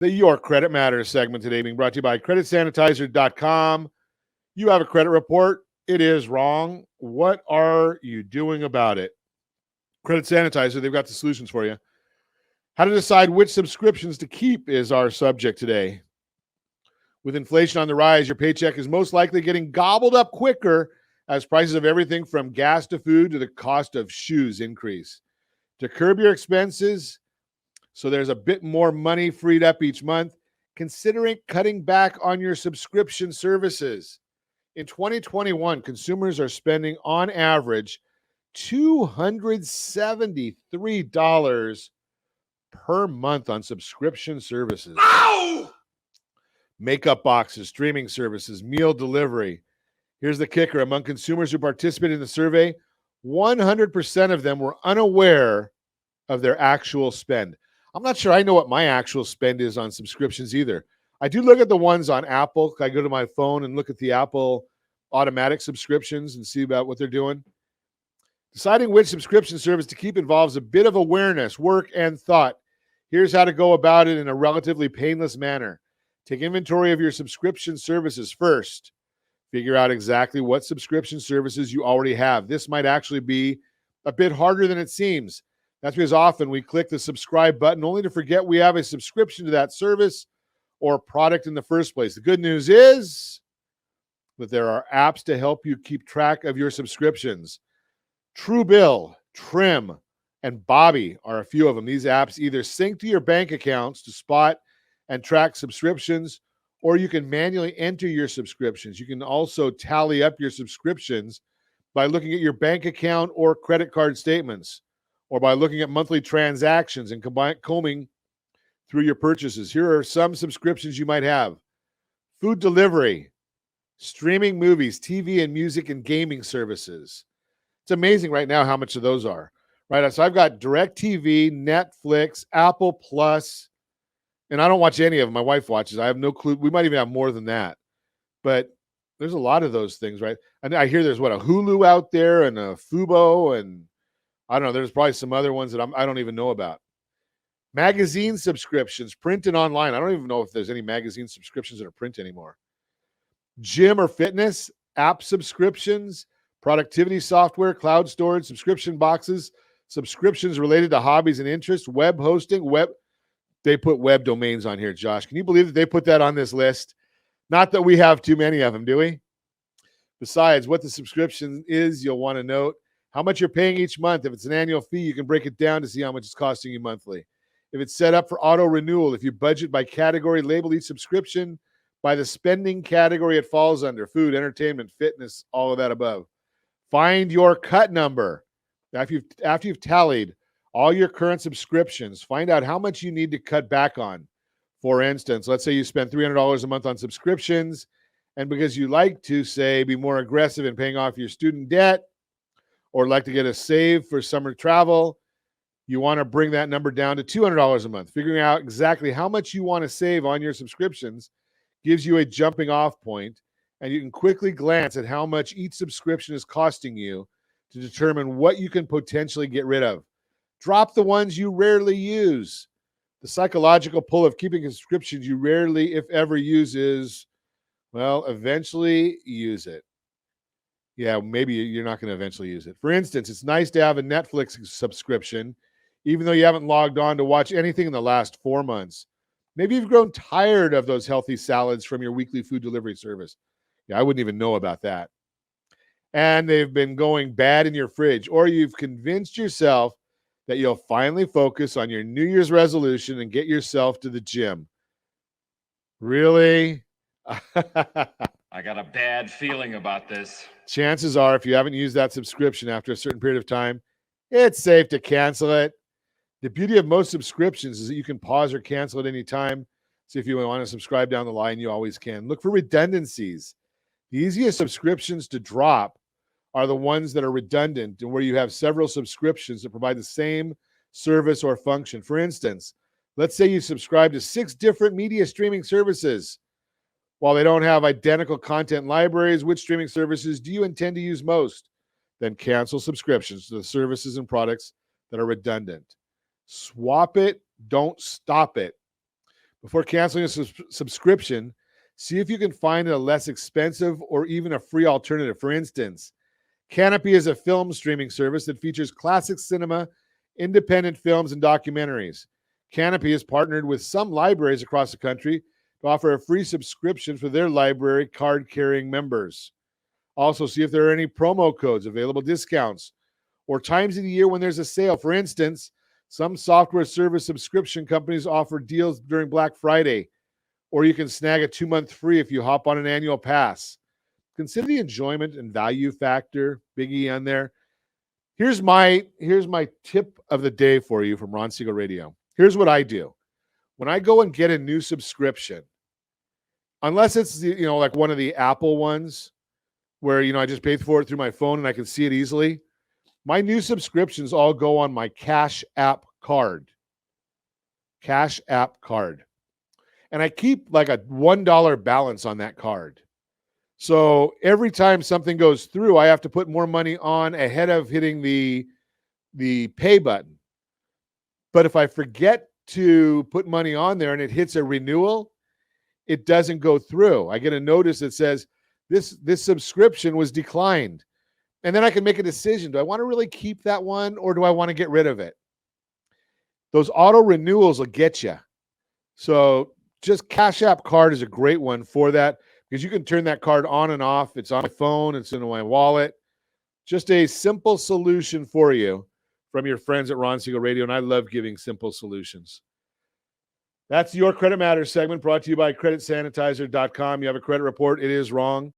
The Your Credit Matters segment today being brought to you by creditsanitizer.com. You have a credit report. It is wrong. What are you doing about it? Credit Sanitizer, they've got the solutions for you. How to decide which subscriptions to keep is our subject today. With inflation on the rise, your paycheck is most likely getting gobbled up quicker as prices of everything from gas to food to the cost of shoes increase. To curb your expenses, so there's a bit more money freed up each month, considering cutting back on your subscription services. In 2021, consumers are spending on average $273 per month on subscription services. Ow! Makeup boxes, streaming services, meal delivery. Here's the kicker. Among consumers who participated in the survey, 100% of them were unaware of their actual spend. I'm not sure I know what my actual spend is on subscriptions either. I do look at the ones on Apple. I go to my phone and look at the Apple automatic subscriptions and see about what they're doing. Deciding which subscription service to keep involves a bit of awareness, work, and thought. Here's how to go about it in a relatively painless manner. Take inventory of your subscription services first. Figure out exactly what subscription services you already have. This might actually be a bit harder than it seems. That's because often we click the subscribe button only to forget we have a subscription to that service or product in the first place. The good news is that there are apps to help you keep track of your subscriptions. Truebill, Trim, and Bobby are a few of them. These apps either sync to your bank accounts to spot and track subscriptions, or you can manually enter your subscriptions. You can also tally up your subscriptions by looking at your bank account or credit card statements, or by looking at monthly transactions and combing through your purchases. Here are some subscriptions you might have: food delivery, streaming movies, TV and music, and gaming services. It's amazing right now how much of those are. Right, so I've got DirecTV, Netflix, Apple Plus, and I don't watch any of them. My wife watches. I have no clue. We might even have more than that. But there's a lot of those things, right? And I hear there's a Hulu out there and a Fubo, and I don't know. There's probably some other ones that I don't even know about. Magazine subscriptions, print and online. I don't even know if there's any magazine subscriptions that are print anymore. Gym or fitness, app subscriptions, productivity software, cloud storage, subscription boxes, subscriptions related to hobbies and interests, web hosting, They put web domains on here, Josh. Can you believe that they put that on this list? Not that we have too many of them, do we? Besides, what the subscription is, you'll want to note how much you're paying each month. If it's an annual fee, you can break it down to see how much it's costing you monthly. If it's set up for auto renewal, if you budget by category, label each subscription by the spending category it falls under: food, entertainment, fitness, all of that above. Find your cut number. After you've tallied all your current subscriptions, find out how much you need to cut back on. For instance, let's say you spend $300 a month on subscriptions, and because you like to, say, be more aggressive in paying off your student debt or like to get a save for summer travel, you want to bring that number down to $200 a month. Figuring out exactly how much you want to save on your subscriptions gives you a jumping off point, and you can quickly glance at how much each subscription is costing you to determine what you can potentially get rid of. Drop the ones you rarely use. The psychological pull of keeping subscriptions you rarely, if ever, use is, well, eventually use it. Yeah, maybe you're not going to eventually use it. For instance, it's nice to have a Netflix subscription, even though you haven't logged on to watch anything in the last 4 months. Maybe you've grown tired of those healthy salads from your weekly food delivery service. Yeah, I wouldn't even know about that. And they've been going bad in your fridge, or you've convinced yourself that you'll finally focus on your New Year's resolution and get yourself to the gym. Really? I got a bad feeling about this. Chances are, if you haven't used that subscription after a certain period of time, it's safe to cancel it. The beauty of most subscriptions is that you can pause or cancel at any time. So if you want to subscribe down the line, you always can. Look for redundancies. The easiest subscriptions to drop are the ones that are redundant and where you have several subscriptions that provide the same service or function. For instance, let's say you subscribe to 6 different media streaming services. While they don't have identical content libraries, which streaming services do you intend to use most? Then cancel subscriptions to the services and products that are redundant. Swap it, don't stop it. Before canceling a subscription, see if you can find a less expensive or even a free alternative. For instance, Canopy is a film streaming service that features classic cinema, independent films, and documentaries. Canopy has partnered with some libraries across the country to offer a free subscription for their library card-carrying members. Also, see if there are any promo codes, available discounts, or times of the year when there's a sale. For instance, some software service subscription companies offer deals during Black Friday, or you can snag a 2-month free if you hop on an annual pass. Consider the enjoyment and value factor, Biggie, on there. Here's my tip of the day for you from Ron Siegel Radio. Here's what I do. When I go and get a new subscription, unless it's like one of the Apple ones where I just paid for it through my phone and I can see it easily, my new subscriptions all go on my Cash App card. Cash App card. And I keep like a $1 balance on that card. So every time something goes through, I have to put more money on ahead of hitting the pay button. But if I forget to put money on there and it hits a renewal, it doesn't go through. I get a notice that says this subscription was declined. And then I can make a decision. Do I want to really keep that one or do I want to get rid of it? Those auto renewals will get you. So just Cash App card is a great one for that because you can turn that card on and off. It's on my phone. It's in my wallet. Just a simple solution for you from your friends at Ron Siegel Radio. And I love giving simple solutions. That's your Credit Matters segment brought to you by CreditSanitizer.com. You have a credit report. It is wrong.